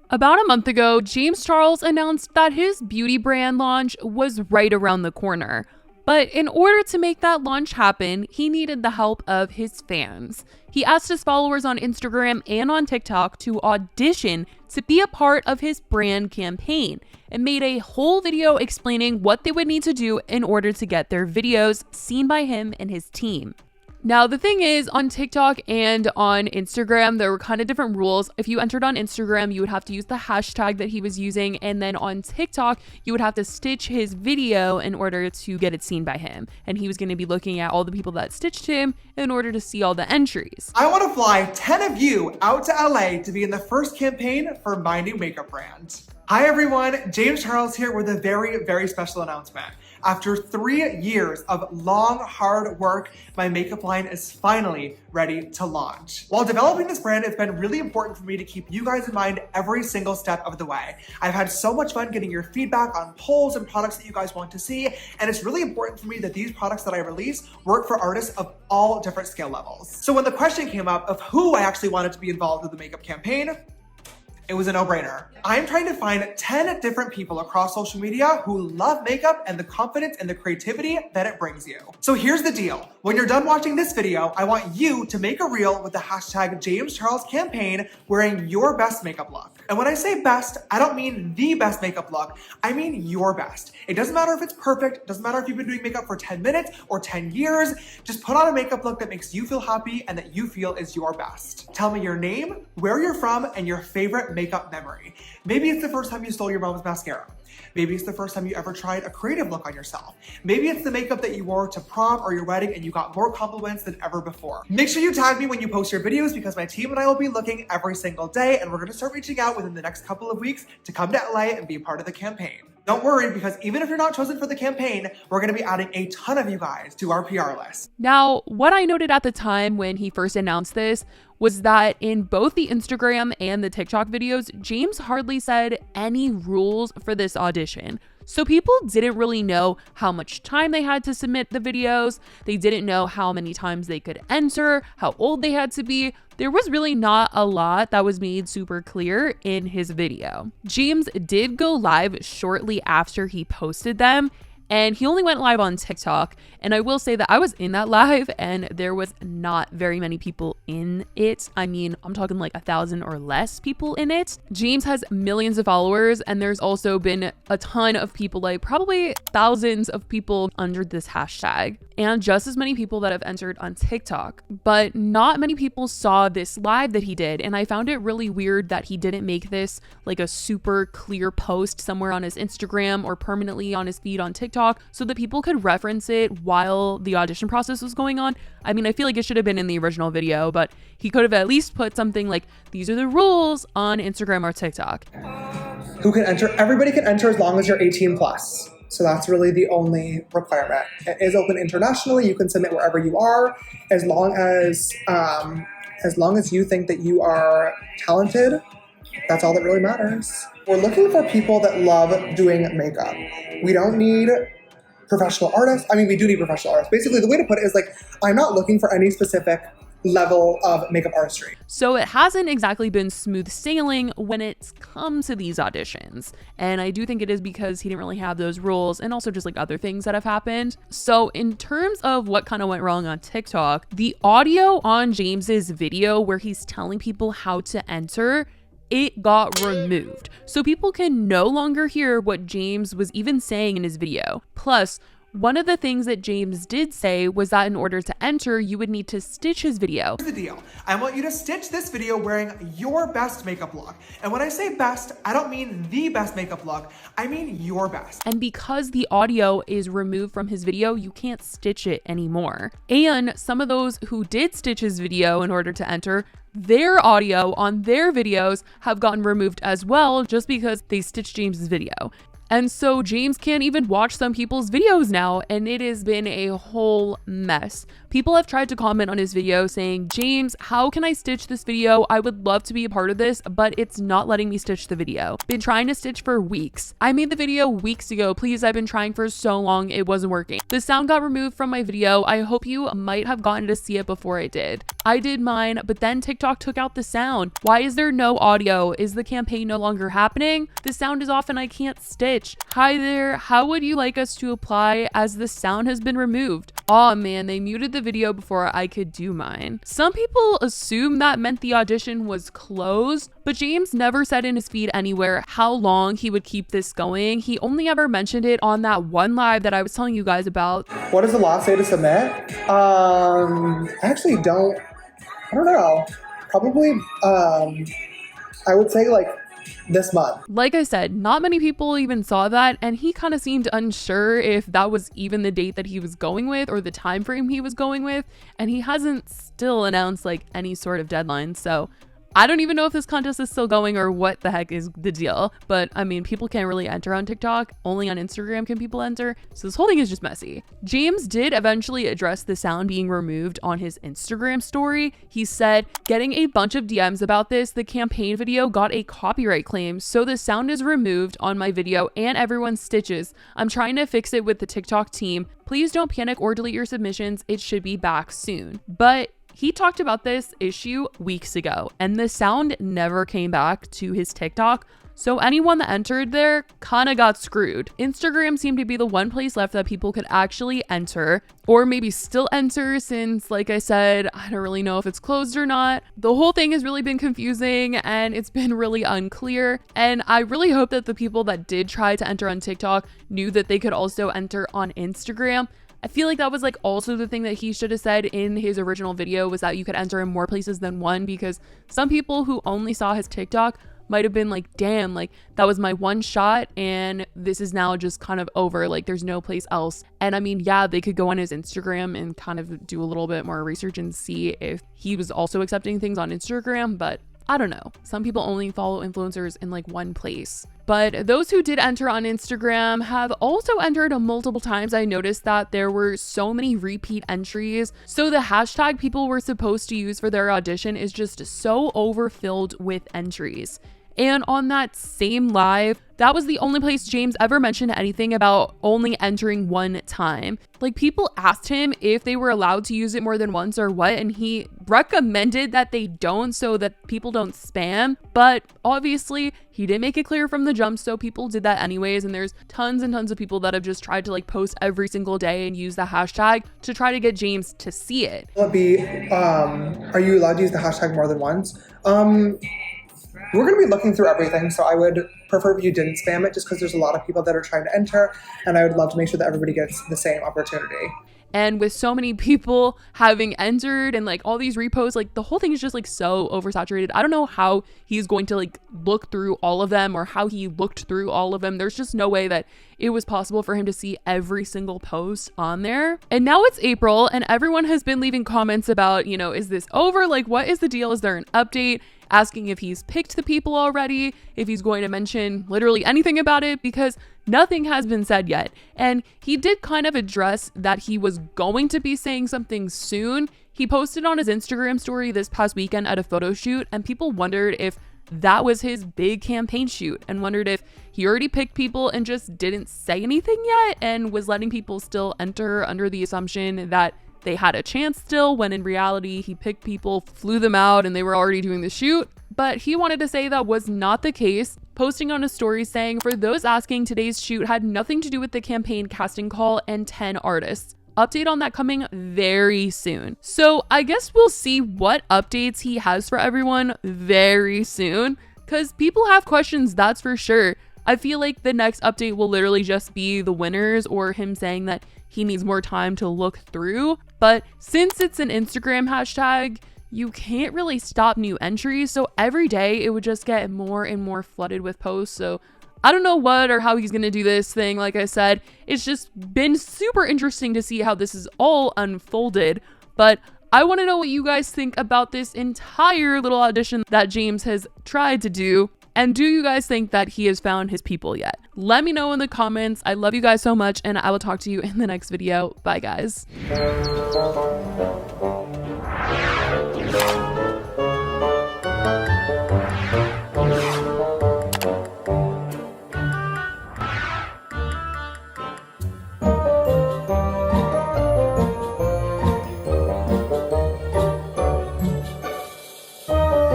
About a month ago, James Charles announced that his beauty brand launch was right around the corner. But in order to make that launch happen, he needed the help of his fans. He asked his followers on Instagram and on TikTok to audition to be a part of his brand campaign and made a whole video explaining what they would need to do in order to get their videos seen by him and his team. Now, the thing is, on TikTok and on Instagram, there were kind of different rules. If you entered on Instagram, you would have to use the hashtag that he was using. And then on TikTok, you would have to stitch his video in order to get it seen by him. And he was going to be looking at all the people that stitched him in order to see all the entries. I want to fly 10 of you out to LA to be in the first campaign for my new makeup brand. Hi everyone, James Charles here with a very, very special announcement. After 3 years of long, hard work, my makeup line is finally ready to launch. While developing this brand, it's been really important for me to keep you guys in mind every single step of the way. I've had so much fun getting your feedback on polls and products that you guys want to see, and it's really important for me that these products that I release work for artists of all different skill levels. So when the question came up of who I actually wanted to be involved with the makeup campaign, it was a no-brainer. I'm trying to find 10 different people across social media who love makeup and the confidence and the creativity that it brings you. So here's the deal. When you're done watching this video, I want you to make a reel with the hashtag James Charles campaign wearing your best makeup look. And when I say best, I don't mean the best makeup look, I mean your best. It doesn't matter if it's perfect, it doesn't matter if you've been doing makeup for 10 minutes or 10 years, just put on a makeup look that makes you feel happy and that you feel is your best. Tell me your name, where you're from, and your favorite makeup memory. Maybe it's the first time you stole your mom's mascara. Maybe it's the first time you ever tried a creative look on yourself. Maybe it's the makeup that you wore to prom or your wedding and you got more compliments than ever before. Make sure you tag me when you post your videos because my team and I will be looking every single day, and we're gonna start reaching out within the next couple of weeks to come to LA and be a part of the campaign. Don't worry, because even if you're not chosen for the campaign, we're gonna be adding a ton of you guys to our PR list. Now, what I noted at the time when he first announced this was that in both the Instagram and the TikTok videos, James hardly said any rules for this audition. So people didn't really know how much time they had to submit the videos. They didn't know how many times they could enter, how old they had to be. There was really not a lot that was made super clear in his video. James did go live shortly after he posted them, and he only went live on TikTok. And I will say that I was in that live and there was not very many people in it. I mean, I'm talking like 1,000 or less people in it. James has millions of followers, and there's also been a ton of people, like probably thousands of people under this hashtag, and just as many people that have entered on TikTok. But not many people saw this live that he did, and I found it really weird that he didn't make this like a super clear post somewhere on his Instagram or permanently on his feed on TikTok so that people could reference it while the audition process was going on. I mean, I feel like it should have been in the original video, but he could have at least put something like, these are the rules on Instagram or TikTok. Who can enter? Everybody can enter as long as you're 18 plus. So that's really the only requirement. It is open internationally. You can submit wherever you are, as long as you think that you are talented. That's all that really matters. We're looking for people that love doing makeup. We don't need professional artists. I mean, we do need professional artists. Basically, the way to put it is like, I'm not looking for any specific level of makeup artistry. So it hasn't exactly been smooth sailing when it's come to these auditions. And I do think it is because he didn't really have those rules, and also just like other things that have happened. So in terms of what kind of went wrong on TikTok, the audio on James's video where he's telling people how to enter, it got removed. So people can no longer hear what James was even saying in his video. Plus, one of the things that James did say was that in order to enter, you would need to stitch his video. Here's the deal. I want you to stitch this video wearing your best makeup look. And when I say best, I don't mean the best makeup look. I mean your best. And because the audio is removed from his video, you can't stitch it anymore. And some of those who did stitch his video in order to enter, their audio on their videos have gotten removed as well, just because they stitched James's video. And so James can't even watch some people's videos now, and it has been a whole mess. People have tried to comment on his video saying, James, how can I stitch this video? I would love to be a part of this, but it's not letting me stitch the video. Been trying to stitch for weeks. I made the video weeks ago. Please, I've been trying for so long. It wasn't working. The sound got removed from my video. I hope you might have gotten to see it before I did. I did mine, but then TikTok took out the sound. Why is there no audio? Is the campaign no longer happening? The sound is off and I can't stitch. Hi there, how would you like us to apply as the sound has been removed? Aw man, they muted the video before I could do mine. Some people assume that meant the audition was closed, but James never said in his feed anywhere how long he would keep this going. He only ever mentioned it on that one live that I was telling you guys about. What does the last day to submit? I actually don't know. Probably, I would say like this month. Like I said, not many people even saw that, and he kind of seemed unsure if that was even the date that he was going with or the time frame he was going with, and he hasn't still announced like any sort of deadline. So I don't even know if this contest is still going or what the heck is the deal. But I mean, people can't really enter on TikTok. Only on Instagram can people enter. So this whole thing is just messy. James did eventually address the sound being removed on his Instagram story. He said, getting a bunch of DMs about this, the campaign video got a copyright claim. So the sound is removed on my video and everyone's stitches. I'm trying to fix it with the TikTok team. Please don't panic or delete your submissions. It should be back soon. But he talked about this issue weeks ago, and the sound never came back to his TikTok, so anyone that entered there kinda got screwed. Instagram seemed to be the one place left that people could actually enter, or maybe still enter since, like I said, I don't really know if it's closed or not. The whole thing has really been confusing and it's been really unclear, and I really hope that the people that did try to enter on TikTok knew that they could also enter on Instagram. I feel like that was like also the thing that he should have said in his original video, was that you could enter in more places than one, because some people who only saw his TikTok might have been like, damn, like that was my one shot and this is now just kind of over, like there's no place else. And I mean, yeah, they could go on his Instagram and kind of do a little bit more research and see if he was also accepting things on Instagram, but I don't know. Some people only follow influencers in like one place. But those who did enter on Instagram have also entered multiple times. I noticed that there were so many repeat entries. So the hashtag people were supposed to use for their audition is just so overfilled with entries. And on that same live, that was the only place James ever mentioned anything about only entering one time. Like, people asked him if they were allowed to use it more than once or what, and he recommended that they don't so that people don't spam. But obviously, he didn't make it clear from the jump, so people did that anyways. And there's tons and tons of people that have just tried to like post every single day and use the hashtag to try to get James to see it. Will it be, are you allowed to use the hashtag more than once? We're going to be looking through everything, so I would prefer if you didn't spam it, just because there's a lot of people that are trying to enter, and I would love to make sure that everybody gets the same opportunity. And with so many people having entered and like all these reposts, like the whole thing is just like so oversaturated. I don't know how he's going to like look through all of them or how he looked through all of them. There's just no way that it was possible for him to see every single post on there. And now it's April and everyone has been leaving comments about, you know, is this over? Like, what is the deal? Is there an update? Asking if he's picked the people already, if he's going to mention literally anything about it, because nothing has been said yet. And he did kind of address that he was going to be saying something soon. He posted on his Instagram story this past weekend at a photo shoot, and people wondered if that was his big campaign shoot and wondered if he already picked people and just didn't say anything yet and was letting people still enter under the assumption that they had a chance still, when in reality he picked people, flew them out, and they were already doing the shoot. But he wanted to say that was not the case, posting on a story saying, for those asking, today's shoot had nothing to do with the campaign casting call and 10 artists. Update on that coming very soon. So I guess we'll see what updates he has for everyone very soon, because people have questions, that's for sure. I feel like the next update will literally just be the winners or him saying that he needs more time to look through. But since it's an Instagram hashtag, you can't really stop new entries. So every day it would just get more and more flooded with posts. So I don't know what or how he's going to do this thing. Like I said, it's just been super interesting to see how this is all unfolded. But I want to know what you guys think about this entire little audition that James has tried to do. And do you guys think that he has found his people yet? Let me know in the comments. I love you guys so much, and I will talk to you in the next video. Bye, guys.